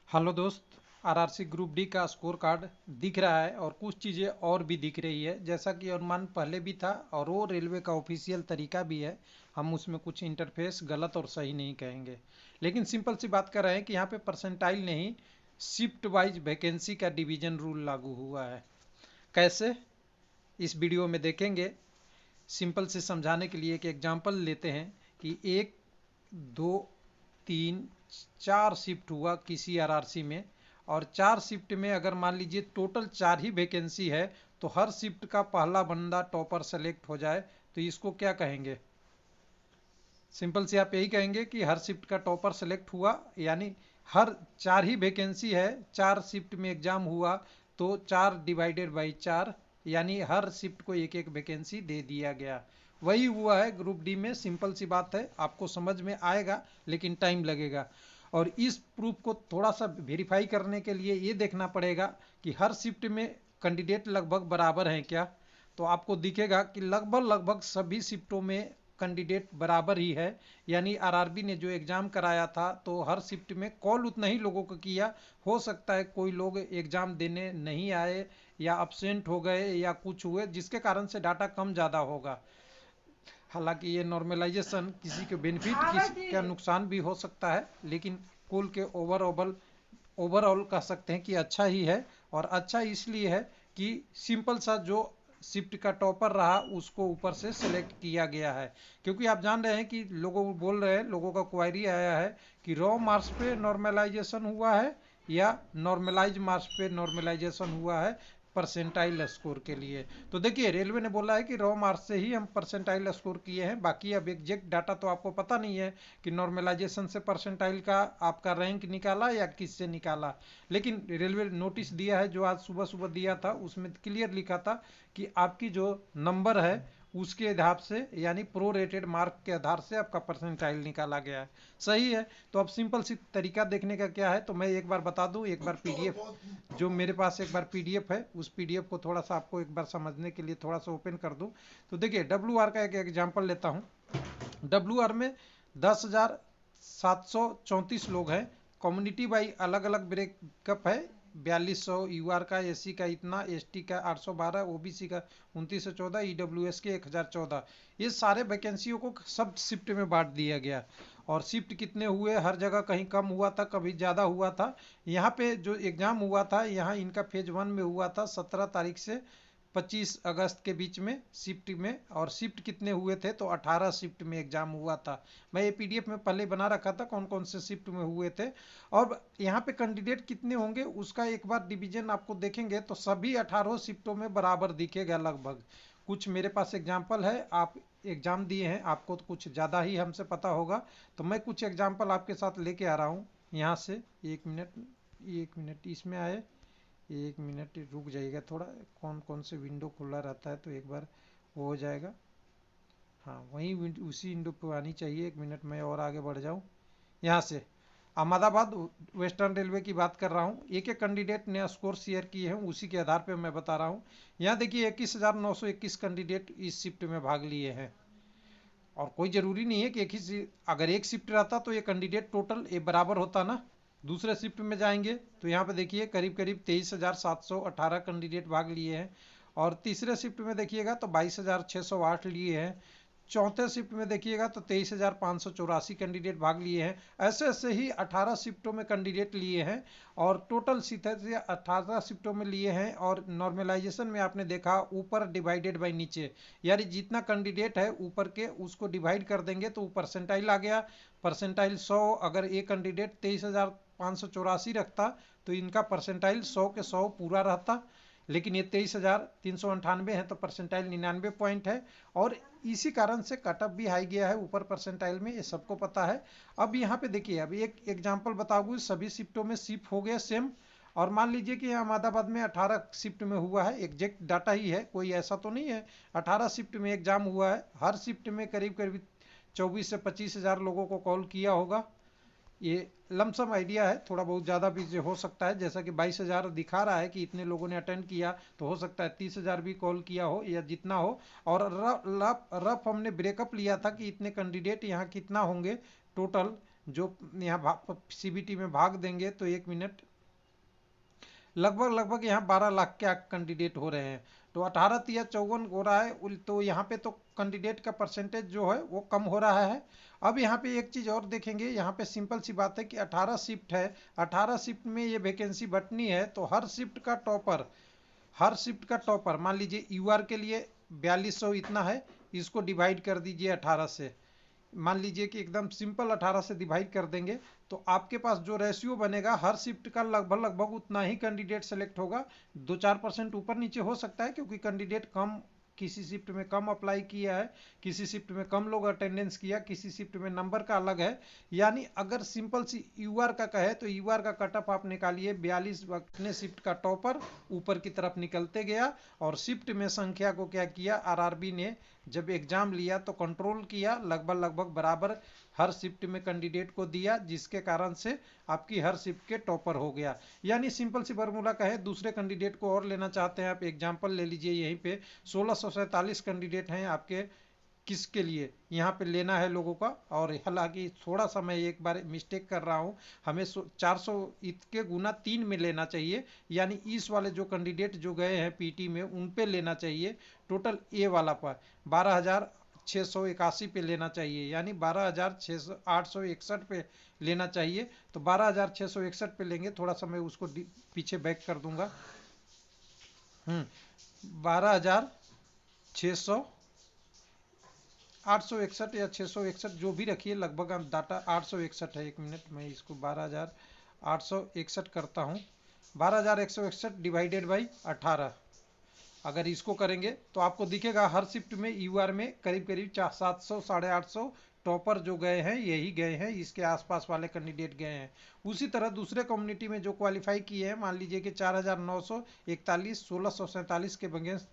Hello दोस्त। RRC group D का score card दिख रहा है और कुछ चीज़ें और भी दिख रही है, जैसा कि अनुमान पहले भी था और वो रेलवे का ऑफिशियल तरीका भी है। हम उसमें कुछ इंटरफेस गलत और सही नहीं कहेंगे, लेकिन सिंपल सी बात कर रहे हैं कि यहाँ पे परसेंटाइल नहीं, शिफ्ट वाइज वैकेंसी का डिवीजन रूल लागू हुआ है। कैसे, इस वीडियो में देखेंगे। सिंपल से समझाने के लिए एक एग्जांपल लेते हैं कि एक, दो, तीन, चार शिफ्ट हुआ किसी आरआरसी में, और चार शिफ्ट में अगर मान लीजिए टोटल चार ही वैकेंसी है, तो हर शिफ्ट का पहला बंदा टॉपर सेलेक्ट हो जाए तो इसको क्या कहेंगे? सिंपल से आप यही कहेंगे कि हर शिफ्ट का टॉपर सेलेक्ट हुआ, यानी हर चार ही वैकेंसी है, चार शिफ्ट में एग्जाम हुआ, तो चार डिवाइडेड बाई चार, यानी हर शिफ्ट को एक एक वैकेंसी दे दिया गया। वही हुआ है ग्रुप डी में। सिंपल सी बात है, आपको समझ में आएगा लेकिन टाइम लगेगा। और इस प्रूफ को थोड़ा सा वेरीफाई करने के लिए ये देखना पड़ेगा कि हर शिफ्ट में कैंडिडेट लगभग बराबर हैं क्या। तो आपको दिखेगा कि लगभग लगभग सभी शिफ्टों में कैंडिडेट बराबर ही है। यानी आरआरबी ने जो एग्जाम कराया था तो हर शिफ्ट में कॉल उतना ही लोगों को किया। हो सकता है कोई लोग एग्जाम देने नहीं आए या अब्सेंट हो गए या कुछ हुए, जिसके कारण से डाटा कम ज़्यादा होगा। हालांकि ये नॉर्मलाइजेशन किसी के बेनिफिट किसी का नुकसान भी हो सकता है, लेकिन कुल के ओवरऑल कह सकते हैं कि अच्छा ही है। और अच्छा इसलिए है कि सिंपल सा जो शिफ्ट का टॉपर रहा उसको ऊपर से सिलेक्ट किया गया है। क्योंकि आप जान रहे हैं कि लोगों बोल रहे हैं, लोगों का क्वायरी आया है कि रॉ मार्क्स पे नॉर्मलाइजेशन हुआ है या नॉर्मलाइज मार्क्स पे नॉर्मलाइजेशन हुआ है परसेंटाइल स्कोर के लिए। तो देखिए, रेलवे ने बोला है कि रॉ मार्क्स से ही हम परसेंटाइल स्कोर किए हैं। बाकी अब एग्जैक्ट डाटा तो आपको पता नहीं है कि नॉर्मलाइजेशन से परसेंटाइल का आपका रैंक निकाला या किससे निकाला। लेकिन रेलवे नोटिस दिया है, जो आज सुबह सुबह दिया था, उसमें क्लियर लिखा था कि आपकी जो नंबर है उसके आधार से, यानी प्रो रेटेड मार्क के आधार से आपका परसेंटाइल निकाला गया है। सही है। तो अब सिंपल सी तरीका देखने का क्या है, तो मैं एक बार बता दूं, एक बार पीडीएफ जो मेरे पास एक बार पीडीएफ है, उस पीडीएफ को थोड़ा सा आपको एक बार समझने के लिए थोड़ा सा ओपन कर दूं। तो देखिए, डब्ल्यू आर का एक एग्जाम्पल लेता हूं। डब्ल्यू आर में 10,734 लोग हैं। कम्युनिटी बाई अलग अलग ब्रेकअप है। 4200 यूआर का, एससी का इतना, एसटी का 812, ओबीसी का 2914, ईडब्ल्यूएस के 1014। ये सारे वैकेंसियों को सब शिफ्ट में बांट दिया गया। और शिफ्ट कितने हुए, हर जगह कहीं कम हुआ था, कभी ज़्यादा हुआ था। यहाँ पे जो एग्ज़ाम हुआ था, यहाँ इनका फेज 1 में हुआ था 17 तारीख से 25 अगस्त के बीच में शिफ्ट में। और शिफ्ट कितने हुए थे, तो 18 शिफ्ट में एग्जाम हुआ था। मैं ये पीडीएफ में पहले बना रखा था कौन कौन से शिफ्ट में हुए थे। और यहाँ पे कैंडिडेट कितने होंगे उसका एक बार डिवीजन आपको देखेंगे तो सभी 18 शिफ्टों में बराबर दिखेगा लगभग। कुछ मेरे पास एग्जाम्पल है, आप एग्जाम दिए हैं, आपको तो कुछ ज़्यादा ही हमसे पता होगा। तो मैं कुछ एग्जाम्पल आपके साथ लेके आ रहा हूँ यहाँ से। एक मिनट, एक मिनट इसमें आए, एक मिनट रुक जाइएगा थोड़ा। कौन कौन से विंडो खुला रहता है तो एक बार वो हो जाएगा। हाँ, वहीं उसी विंडो पे आनी चाहिए। एक मिनट में और आगे बढ़ जाऊँ। यहाँ से अहमदाबाद वेस्टर्न रेलवे की बात कर रहा हूँ। एक एक कैंडिडेट ने स्कोर शेयर किए हैं, उसी के आधार पर मैं बता रहा हूँ। यहाँ देखिए 21,921 कैंडिडेट इस शिफ्ट में भाग लिए हैं। और कोई ज़रूरी नहीं है कि एक ही, अगर एक शिफ्ट रहता तो ये कैंडिडेट टोटल ये बराबर होता ना। दूसरे शिफ्ट में जाएंगे तो यहाँ पे देखिए करीब करीब 23,718 कैंडिडेट भाग लिए हैं। और तीसरे शिफ्ट में देखिएगा तो 22,608 लिए हैं। चौथे शिफ्ट में देखिएगा तो 23,584 कैंडिडेट भाग लिए हैं। ऐसे ऐसे ही 18 शिफ्टों में कैंडिडेट लिए हैं। और टोटल सीधे से 18 शिफ्टों में लिए हैं। और नॉर्मलाइजेशन में आपने देखा ऊपर डिवाइडेड बाई नीचे, यानी जितना कैंडिडेट है ऊपर के उसको डिवाइड कर देंगे तो परसेंटाइल आ गया। परसेंटाइल 100, अगर एक कैंडिडेट 23,584 रखता तो इनका परसेंटाइल 100 के 100 पूरा रहता। लेकिन ये 23,398 है तो परसेंटाइल 99 पॉइंट है। और इसी कारण से कटअप भी हाई गया है ऊपर परसेंटाइल में, ये सबको पता है। अब यहाँ पे देखिए, अभी एक एग्जांपल बताऊंगी। सभी शिफ्टों में शिफ्ट हो गया सेम। और मान लीजिए कि अहमदाबाद में 18 शिफ्ट में हुआ है, एग्जैक्ट डाटा ही है, कोई ऐसा तो नहीं है। 18 शिफ्ट में एग्जाम हुआ है, हर शिफ्ट में करीब करीब 24 से 25,000 लोगों को कॉल किया होगा। ये लमसम आइडिया है, थोड़ा बहुत ज़्यादा भी हो सकता है। जैसा कि 22,000 दिखा रहा है कि इतने लोगों ने अटेंड किया, तो हो सकता है 30,000 भी कॉल किया हो या जितना हो। और रफ हमने ब्रेकअप लिया था कि इतने कैंडिडेट यहाँ कितना होंगे टोटल, जो यहाँ CBT में भाग देंगे तो 1 मिनट लगभग यहाँ 12 लाख के कैंडिडेट हो रहे हैं। तो 18 तिया 54 हो रहा है, तो यहाँ पे तो कैंडिडेट का परसेंटेज जो है वो कम हो रहा है। अब यहाँ पे एक चीज़ और देखेंगे, यहाँ पे सिंपल सी बात है कि 18 शिफ्ट है, 18 शिफ्ट में ये वैकेंसी बटनी है, तो हर शिफ्ट का टॉपर मान लीजिए यूआर के लिए 4200 इतना है, इसको डिवाइड कर दीजिए 18 से, मान लीजिए कि एकदम सिंपल 18 से डिवाइड कर देंगे, तो आपके पास जो रेशियो बनेगा हर शिफ्ट का लगभग उतना ही कैंडिडेट सेलेक्ट होगा। 2-4% ऊपर नीचे हो सकता है, क्योंकि कैंडिडेट कम, किसी शिफ्ट में कम अप्लाई किया है, किसी शिफ्ट में कम लोग अटेंडेंस किया, किसी शिफ्ट में नंबर का अलग है। यानी अगर सिंपल सी यूआर का कहे तो यूआर का कट ऑफ आप निकालिए 42, अपने शिफ्ट का टॉपर ऊपर की तरफ निकलते गया, और शिफ्ट में संख्या को क्या किया, आरआरबी ने जब एग्जाम लिया तो कंट्रोल किया, लगभग बराबर हर शिफ्ट में कैंडिडेट को दिया, जिसके कारण से आपकी हर शिफ्ट के टॉपर हो गया। यानी सिंपल सी फॉर्मूला कहे, दूसरे कैंडिडेट को और लेना चाहते हैं आप, एग्जांपल ले लीजिए, यहीं पे 1647 कैंडिडेट हैं आपके, किसके लिए यहाँ पे लेना है लोगों का। और हालांकि थोड़ा सा मैं एक बार मिस्टेक कर रहा हूँ, हमें 400 के गुना 3 में लेना चाहिए, यानी इस वाले जो कैंडिडेट जो गए हैं पीटी में उन पे लेना चाहिए, टोटल ए वाला पर 12,681 पे लेना चाहिए, यानी 12,861 पे लेना चाहिए। तो 12,661 पे लेंगे, थोड़ा सा मैं उसको पीछे बैक कर दूंगा। 12,600 861 या 661 जो भी रखिए, लगभग हम डाटा 861 है। 1 मिनट, मैं इसको 12,861 करता हूँ। 12,161 डिवाइडेड बाई 18, अगर इसको करेंगे तो आपको दिखेगा हर शिफ्ट में यूआर में करीब 700 850 टॉपर जो गए हैं यही गए हैं, इसके आसपास वाले कैंडिडेट गए हैं। उसी तरह दूसरे कम्युनिटी में जो क्वालिफाई किए हैं, मान लीजिए कि 4,941 1647 के बगेंस्ट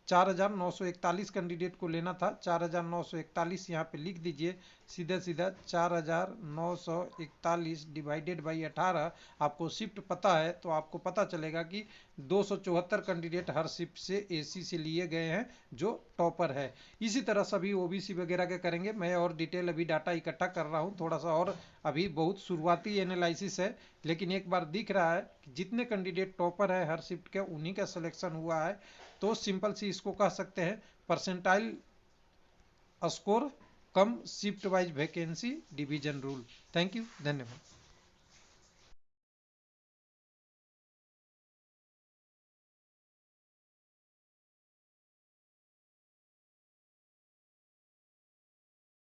4,941 कैंडिडेट को लेना था। 4,941 यहाँ पे लिख दीजिए, सीधा 4,941 डिवाइडेड बाई 18, आपको शिफ्ट पता है तो आपको पता चलेगा कि 274 कैंडिडेट हर शिफ्ट से एसी से लिए गए हैं जो टॉपर है। इसी तरह सभी ओबीसी वगैरह के करेंगे, मैं और डिटेल अभी डाटा इकट्ठा कर रहा हूँ थोड़ा सा, और अभी बहुत शुरुआती एनालिसिस है, लेकिन एक बार दिख रहा है कि जितने कैंडिडेट टॉपर है हर शिफ्ट के उन्हीं का सिलेक्शन हुआ है। तो सिंपल सी इसको कह सकते हैं percentile score come shift wise vacancy division rule. Thank you, धन्यवाद।